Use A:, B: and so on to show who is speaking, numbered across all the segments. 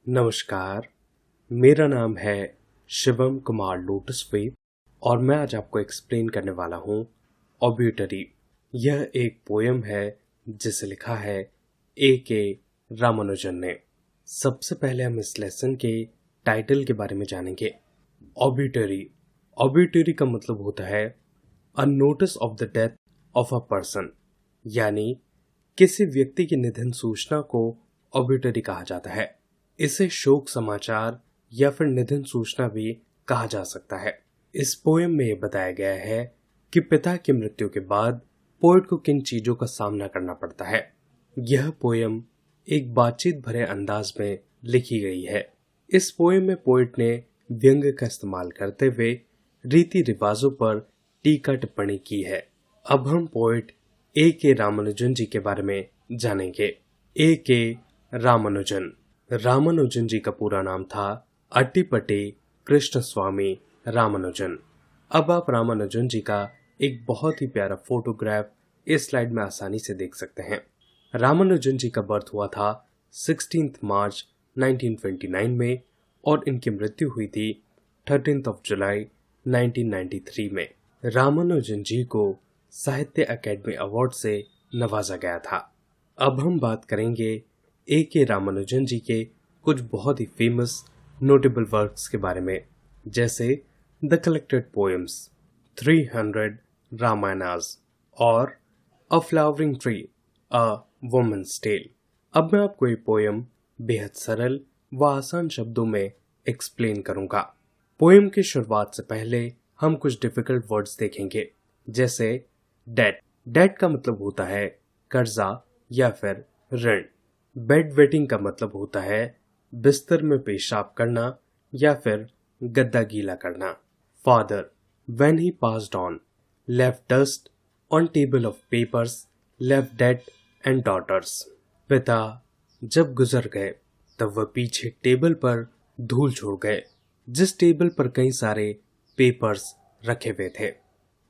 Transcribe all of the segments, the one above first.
A: नमस्कार, मेरा नाम है शिवम कुमार लोटसवेव और मैं आज आपको एक्सप्लेन करने वाला हूँ ऑब्यूटरी। यह एक पोयम है जिसे लिखा है A.K. रामानुजन ने। सबसे पहले हम इस लेसन के टाइटल के बारे में जानेंगे। ऑब्यूटरी ऑब्यूटरी का मतलब होता है a notice of the death of a person, यानी किसी व्यक्ति की निधन सूचना को ऑब्यूटरी कहा जाता है। इसे शोक समाचार या फिर निधन सूचना भी कहा जा सकता है। इस पोएम में यह बताया गया है कि पिता की मृत्यु के बाद पोएट को किन चीजों का सामना करना पड़ता है। यह पोएम एक बातचीत भरे अंदाज में लिखी गई है। इस पोएम में पोएट ने व्यंग्य का इस्तेमाल करते हुए रीति रिवाजों पर टीका टिप्पणी की है। अब हम पोएट A.K. रामानुजन जी के बारे में जानेंगे। A.K. रामानुजन जी का पूरा नाम था अट्टीपट्टी कृष्णस्वामी रामानुजन। अब आप रामानुजन जी का एक बहुत ही प्यारा फोटोग्राफ इस स्लाइड में आसानी से देख सकते हैं। रामानुजन जी का बर्थ हुआ था 16 मार्च 1929 में और इनकी मृत्यु हुई थी 13 जुलाई 1993 में। रामानुजन जी को साहित्य अकेडमी अवार्ड से नवाजा गया था। अब हम बात करेंगे A.K. रामानुजन जी के कुछ बहुत ही फेमस नोटेबल वर्क्स के बारे में, जैसे द कलेक्टेड पोएम्स, 300 रामायणास और a flowering tree, a woman's tale. अब मैं आपको ये पोएम बेहद सरल व आसान शब्दों में एक्सप्लेन करूंगा। पोएम की शुरुआत से पहले हम कुछ डिफिकल्ट वर्ड्स देखेंगे, जैसे डेट। डेट का मतलब होता है कर्जा या फिर ऋण। बेड वेटिंग का मतलब होता है बिस्तर में पेशाब करना या फिर गद्दा गीला करना। Father, when he passed on, left dust on table of papers, left dead and daughters. पिता जब गुजर गए तब वह पीछे टेबल पर धूल छोड़ गए, जिस टेबल पर कई सारे पेपर्स रखे हुए थे।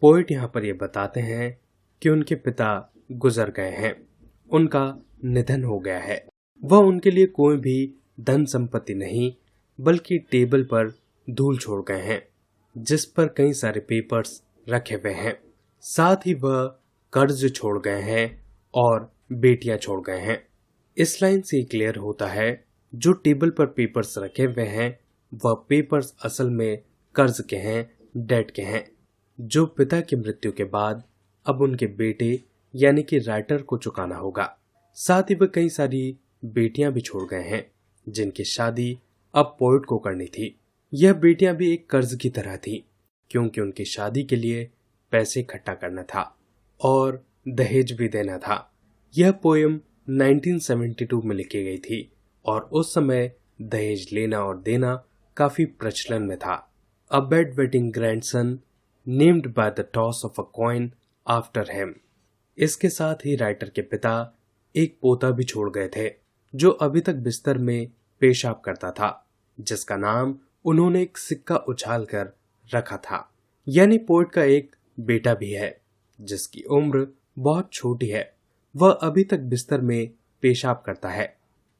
A: पोएट यहाँ पर यह बताते हैं कि उनके पिता गुजर गए हैं, उनका निधन हो गया है। वह उनके लिए कोई भी धन संपत्ति नहीं बल्कि टेबल पर धूल छोड़ गए हैं, जिस पर कई सारे पेपर्स रखे हुए हैं। साथ ही वह कर्ज छोड़ गए हैं और बेटियां छोड़ गए हैं। इस लाइन से क्लियर होता है जो टेबल पर पेपर्स रखे हुए हैं वह पेपर्स असल में कर्ज के हैं, डेट के हैं, जो पिता की मृत्यु के बाद अब उनके बेटे यानी कि राइटर को चुकाना होगा। साथ ही वह कई सारी बेटियां भी छोड़ गए हैं जिनकी शादी अब पोएट को करनी थी। यह बेटियां भी एक कर्ज की तरह थी, क्योंकि उनकी शादी के लिए पैसे इकट्ठा करना था और दहेज भी देना था। यह पोएम 1972 में लिखी गई थी और उस समय दहेज लेना और देना काफी प्रचलन में था। A bed wetting grandson named by the toss of a coin after him. इसके साथ ही राइटर के पिता एक पोता भी छोड़ गए थे जो अभी तक बिस्तर में पेशाब करता था, जिसका नाम उन्होंने एक सिक्का उछाल कर रखा था। यानी पोएट का एक बेटा भी है जिसकी उम्र बहुत छोटी है, वह अभी तक बिस्तर में पेशाब करता है।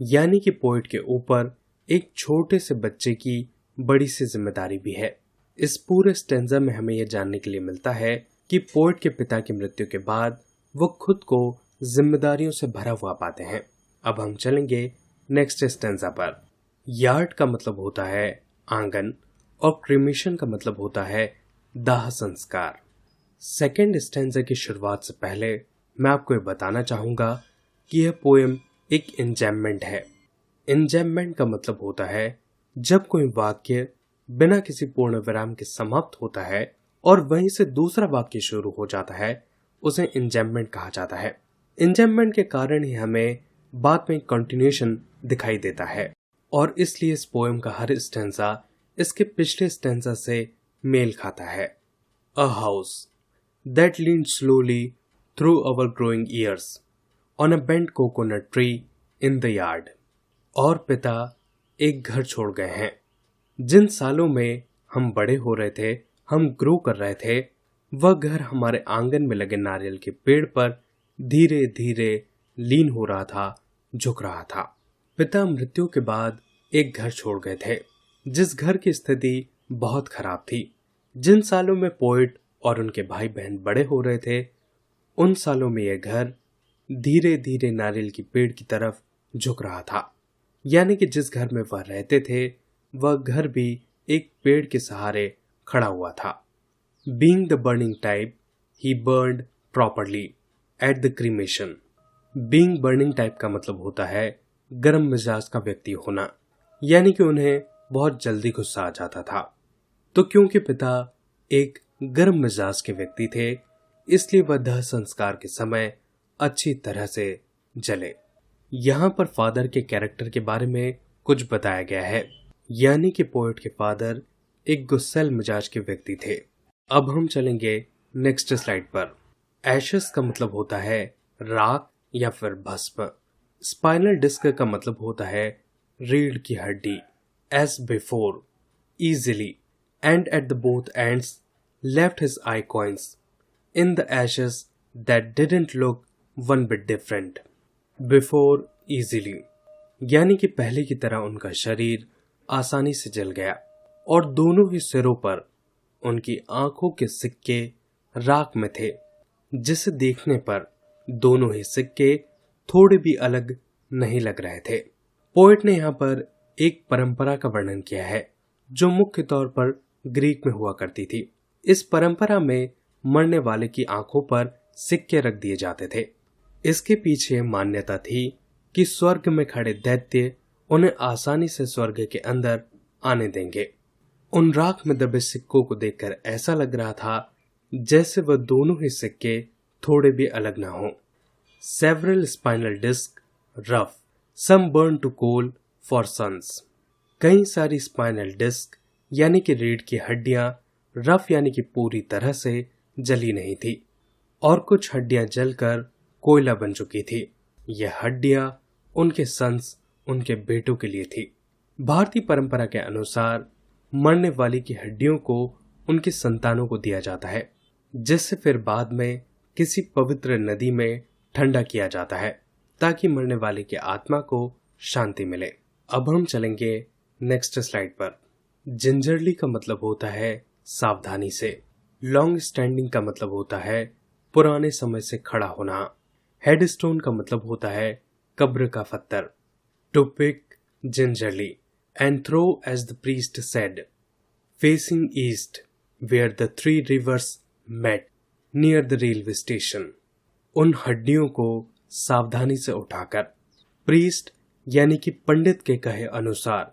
A: यानी कि पोएट के ऊपर एक छोटे से बच्चे की बड़ी सी जिम्मेदारी भी है। इस पूरे स्टेंजा में हमें यह जानने के लिए मिलता है कि पोएट के पिता की मृत्यु के बाद वो खुद को जिम्मेदारियों से भरा हुआ पाते हैं। अब हम चलेंगे नेक्स्ट स्टेंजा पर। यार्ड का मतलब होता है आंगन और क्रीमेशन का मतलब होता है दाह संस्कार। सेकेंड स्टेंजा की शुरुआत से पहले मैं आपको ये बताना चाहूंगा कि यह पोएम एक इंजैम्मेंट है। इंजैम्मेंट का मतलब होता है जब कोई वाक्य बिना किसी पूर्ण विराम के समाप्त होता है और वहीं से दूसरा वाक्य शुरू हो जाता है, उसे इंजैम्मेंट कहा जाता है। इंजैम्मेंट के कारण ही हमें बाद में कंटिन्यूएशन दिखाई देता है और इसलिए इस पोएम का हर स्टेंजा इसके पिछले स्टेंजा से मेल खाता है। A house that leaned slowly through our growing years on a bent coconut tree in the yard. और पिता एक घर छोड़ गए हैं जिन सालों में हम बड़े हो रहे थे, हम ग्रो कर रहे थे, वह घर हमारे आंगन में लगे नारियल के पेड़ पर धीरे धीरे लीन हो रहा था, झुक रहा था। पिता मृत्यु के बाद एक घर छोड़ गए थे, जिस घर की स्थिति बहुत खराब थी। जिन सालों में पोएट और उनके भाई बहन बड़े हो रहे थे, उन सालों में यह घर धीरे धीरे नारियल की पेड़ की तरफ झुक रहा था। यानी कि जिस घर में वह रहते थे, वह घर भी एक पेड़ के सहारे खड़ा हुआ था। Being the burning type, he burned properly at the cremation. Being burning type का मतलब होता है गर्म मिजाज का व्यक्ति होना, यानी कि उन्हें बहुत जल्दी गुस्सा आ जाता था। तो क्योंकि पिता एक गर्म मिजाज के व्यक्ति थे, इसलिए वह दाह संस्कार के समय अच्छी तरह से जले। यहाँ पर फादर के कैरेक्टर के बारे में कुछ बताया गया है, यानी कि पोएट के फादर एक गुस्सैल मिजाज के व्यक्ति थे। अब हम चलेंगे नेक्स्ट स्लाइड पर। एशेस का मतलब होता है राख या फिर भस्म। स्पाइनल डिस्क का मतलब होता है रीढ़ की हड्डी। As before, easily and at the both ends left his eye coins in the ashes that didn't look one bit different. Before, easily, यानी कि पहले की तरह उनका शरीर आसानी से जल गया और दोनों ही सिरों पर उनकी आंखों के सिक्के राख में थे, जिसे देखने पर दोनों ही सिक्के थोड़े भी अलग नहीं लग रहे थे। पोएट ने यहाँ पर एक परंपरा का वर्णन किया है जो मुख्य तौर पर ग्रीक में हुआ करती थी। इस परंपरा में मरने वाले की आंखों पर सिक्के रख दिए जाते थे। इसके पीछे मान्यता थी कि स्वर्ग में खड़े दैत्य उन्हें आसानी से स्वर्ग के अंदर आने देंगे। उन राख में दबे सिक्कों को देखकर ऐसा लग रहा था जैसे वह दोनों ही सिक्के थोड़े भी अलग ना हो। Several spinal disc rough, some burn to coal for sons. कई सारी स्पाइनल डिस्क यानी कि रीढ़ की हड्डियां रफ यानी कि पूरी तरह से जली नहीं थी और कुछ हड्डियां जलकर कोयला बन चुकी थी। यह हड्डियां उनके सन्स, उनके बेटों के लिए थी। भारतीय परंपरा के अनुसार मरने वाली की हड्डियों को उनके संतानों को दिया जाता है, जिससे फिर बाद में किसी पवित्र नदी में ठंडा किया जाता है ताकि मरने वाले की आत्मा को शांति मिले। अब हम चलेंगे नेक्स्ट स्लाइड पर। जिंजरली का मतलब होता है सावधानी से। लॉन्ग स्टैंडिंग का मतलब होता है पुराने समय से खड़ा होना। हेडस्टोन का मतलब होता है कब्र का पत्थर। To pick gingerly and throw as the priest said, facing east where the 3 rivers met near the railway station. उन हड्डियों को सावधानी से उठाकर, प्रीस्ट यानी कि पंडित के कहे अनुसार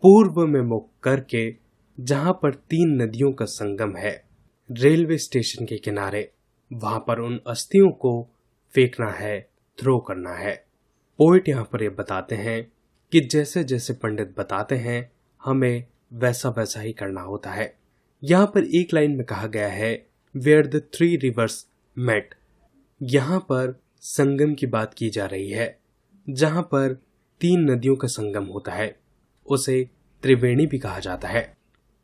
A: पूर्व में मुख करके, जहां पर 3 नदियों का संगम है, रेलवे स्टेशन के किनारे, वहां पर उन अस्थियों को फेंकना है, थ्रो करना है। पोएट यहाँ पर ये बताते हैं कि जैसे जैसे पंडित बताते हैं हमें वैसा वैसा ही करना होता है। यहाँ पर एक लाइन में कहा गया है वेयर द 3 rivers met। यहाँ पर संगम की बात की जा रही है, जहां पर 3 नदियों का संगम होता है, उसे त्रिवेणी भी कहा जाता है।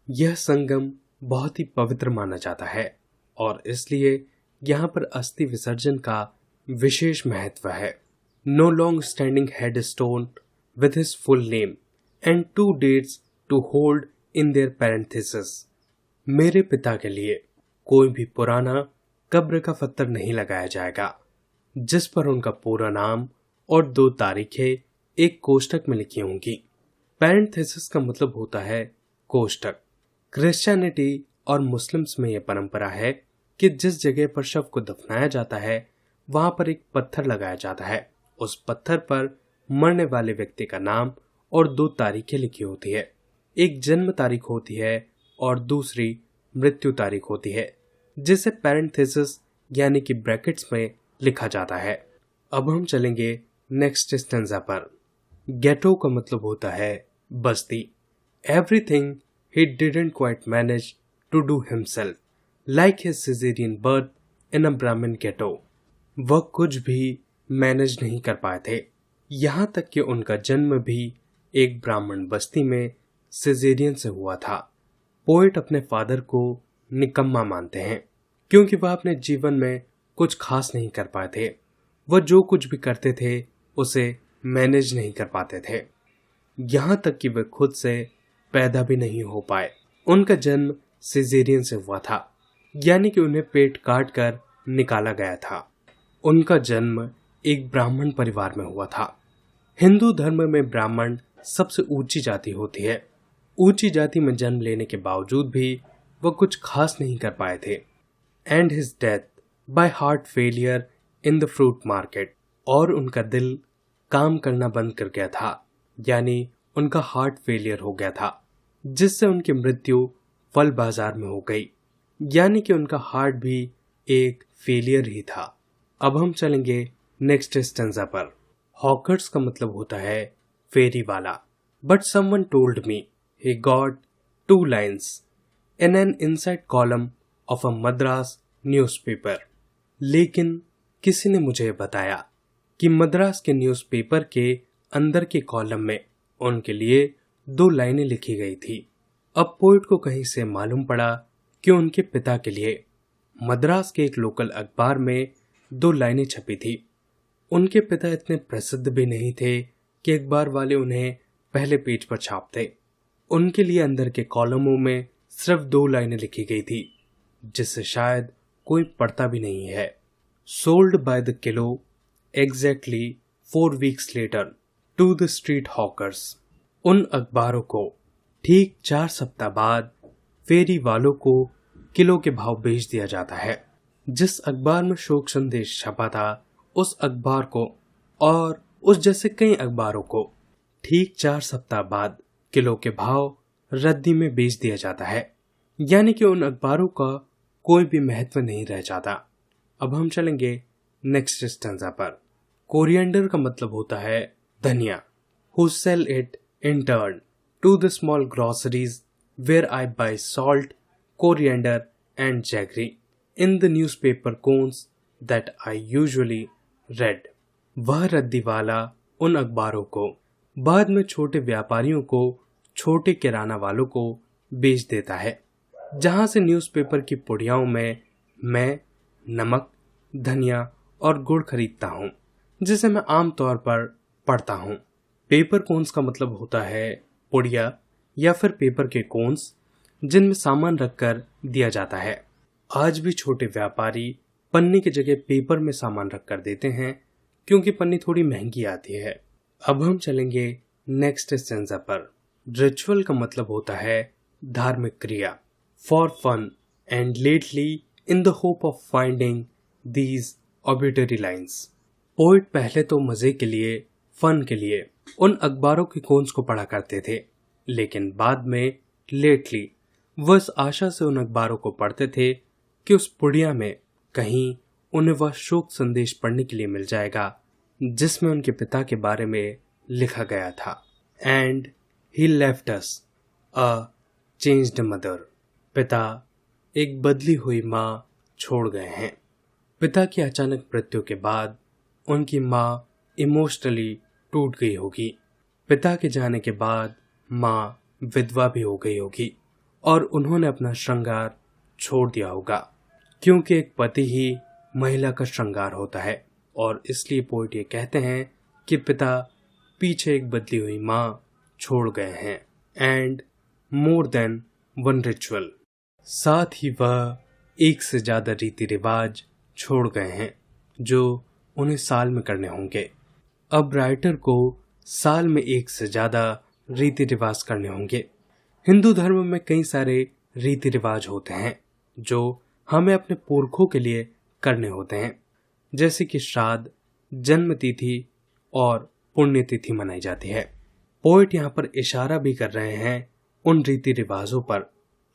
A: यह संगम बहुत ही पवित्र माना जाता है और इसलिए यहाँ पर अस्थि विसर्जन का विशेष महत्व है। No long standing head stone with his full name and 2 dates to hold in their parenthesis. मेरे पिता के लिए कोई भी पुराना कब्र का पत्थर नहीं लगाया जाएगा जिस पर उनका पूरा नाम और 2 तारीखें एक कोष्ठक में लिखी होंगी। पैरेंथेसिस का मतलब होता है कोष्ठक। क्रिश्चियनिटी और मुस्लिम्स में यह परंपरा है कि जिस जगह पर शव को दफनाया जाता है वहां पर एक पत्थर लगाया जाता है। उस पत्थर पर मरने वाले व्यक्ति का नाम और 2 तारीखें लिखी होती है। एक जन्म तारीख होती है और दूसरी मृत्यु तारीख होती है, जिसे पैरेंथेसिस यानी कि ब्रैकेट्स में लिखा जाता है। अब हम चलेंगे नेक्स्ट स्टेंजा पर। गेटो का मतलब होता है बस्ती। Everything he didn't quite manage to do himself like his caesarean birth in a Brahmin ghetto. वह कुछ भी मैनेज नहीं कर पाए थे, यहाँ तक कि उनका जन्म भी एक ब्राह्मण बस्ती में सिजेरियन से हुआ था। पोएट अपने फादर को निकम्मा मानते हैं क्योंकि वह अपने जीवन में कुछ खास नहीं कर पाए थे। वह जो कुछ भी करते थे उसे मैनेज नहीं कर पाते थे। यहाँ तक कि वे खुद से पैदा भी नहीं हो पाए। उनका जन्म सिजेरियन से हुआ था, यानी कि उन्हें पेट काट कर निकाला गया था। उनका जन्म एक ब्राह्मण परिवार में हुआ था। हिंदू धर्म में ब्राह्मण सबसे ऊंची जाति होती है। ऊंची जाति में जन्म लेने के बावजूद भी वह कुछ खास नहीं कर पाए थे। And his death by heart failure in the fruit market, और उनका दिल काम करना बंद कर गया था, यानी उनका हार्ट फेलियर हो गया था, जिससे उनकी मृत्यु फल बाजार में हो गई, यानी कि उनका हार्ट भी एक फेलियर ही था। अब हम चलेंगे नेक्स्ट स्टेंजा पर। हॉकर्स का मतलब होता है फेरी वाला। But someone told me he got 2 lines in an inside column of a Madras newspaper। लेकिन किसी ने मुझे बताया कि मद्रास के न्यूज़पेपर के अंदर के कॉलम में उनके लिए 2 लाइनें लिखी गई थी। अब पोइट को कहीं से मालूम पड़ा कि उनके पिता के लिए मद्रास के एक लोकल अखबार में 2 लाइनें छपी थी। उनके पिता इतने प्रसिद्ध भी नहीं थे कि अखबार वाले उन्हें पहले पेज पर छापते। उनके लिए अंदर के कॉलमों में सिर्फ 2 लाइनें लिखी गई थी, जिससे शायद कोई पढ़ता भी नहीं है। Sold by the kilo exactly 4 weeks later to the street hawkers. उन अखबारों को ठीक 4 सप्ताह बाद फेरी वालों को किलो के भाव बेच दिया जाता है। जिस अखबार में शोक संदेश छपा था, उस अखबार को और उस जैसे कई अखबारों को ठीक 4 सप्ताह बाद किलो के भाव रद्दी में बेच दिया जाता है, यानी कि उन अखबारों का कोई भी महत्व नहीं रह जाता। अब हम चलेंगे नेक्स्ट स्टेंजा पर। कोरिएंडर का मतलब होता है धनिया। Who sell it in turn to the small groceries where I buy salt, coriander and jaggery in the newspaper cones that I usually read. वह रद्दी वाला उन अखबारों को बाद में छोटे व्यापारियों को, छोटे किराना वालों को बेच देता है, जहां से न्यूज़पेपर की पुड़ियाओं में मैं नमक, धनिया और गुड़ खरीदता हूं, जिसे मैं आमतौर पर पढ़ता हूं। पेपर कोन्स का मतलब होता है पुड़िया या फिर पेपर के कोन्स, जिनमें सामान रखकर दिया जाता है। आज भी छोटे व्यापारी पन्नी की जगह पेपर में सामान रखकर देते हैं, क्योंकि पन्नी थोड़ी महंगी आती है। अब हम चलेंगे नेक्स्ट स्टेंजा पर। रिचुअल का मतलब होता है धार्मिक क्रिया। For fun and lately in the hope of finding these obituary lines. Poet पहले तो मजे के लिए, फन के लिए उन अखबारों के कोन्स को पढ़ा करते थे, लेकिन बाद में लेटली वह इस आशा से उन अखबारों को पढ़ते थे कि उस पुड़िया में कहीं उन्हें वह शोक संदेश पढ़ने के लिए मिल जाएगा जिसमें उनके पिता के बारे में लिखा गया था। And he left us a changed mother. पिता एक बदली हुई माँ छोड़ गए हैं। पिता की अचानक मृत्यु के बाद उनकी माँ इमोशनली टूट गई होगी। पिता के जाने के बाद माँ विधवा भी हो गई होगी और उन्होंने अपना श्रृंगार छोड़ दिया होगा, क्योंकि एक पति ही महिला का श्रृंगार होता है। और इसलिए पोइट ये कहते हैं कि पिता पीछे एक बदली हुई माँ छोड़ गए हैं। And more than one ritual, साथ ही वह एक से ज्यादा रीति रिवाज छोड़ गए हैं जो उन्हें साल में करने होंगे। अब राइटर को साल में एक से ज्यादा रीति रिवाज करने होंगे। हिंदू धर्म में कई सारे रीति रिवाज होते हैं जो हमें अपने पुरखों के लिए करने होते हैं, जैसे कि श्राद्ध, जन्म तिथि और पुण्यतिथि मनाई जाती है। पोइट यहाँ पर इशारा भी कर रहे हैं उन रीति रिवाजों पर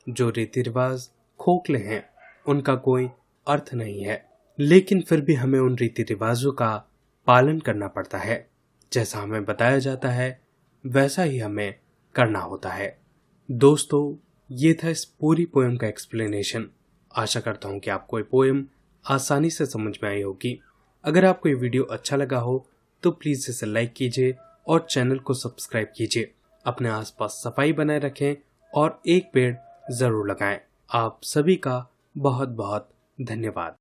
A: जो रीति रिवाज खोखले हैं, उनका कोई अर्थ नहीं है, लेकिन फिर भी हमें उन रीति रिवाजों का पालन करना पड़ता है। जैसा हमें बताया जाता है वैसा ही हमें करना होता है। दोस्तों, ये था इस पूरी पोएम का एक्सप्लेनेशन। आशा करता हूँ कि आपको ये पोएम आसानी से समझ में आई होगी। अगर आपको ये वीडियो अच्छा लगा हो तो प्लीज़ इसे लाइक कीजिए और चैनल को सब्सक्राइब कीजिए। अपने आसपास सफाई बनाए रखें और एक पेड़ ज़रूर लगाएं। आप सभी का बहुत बहुत धन्यवाद।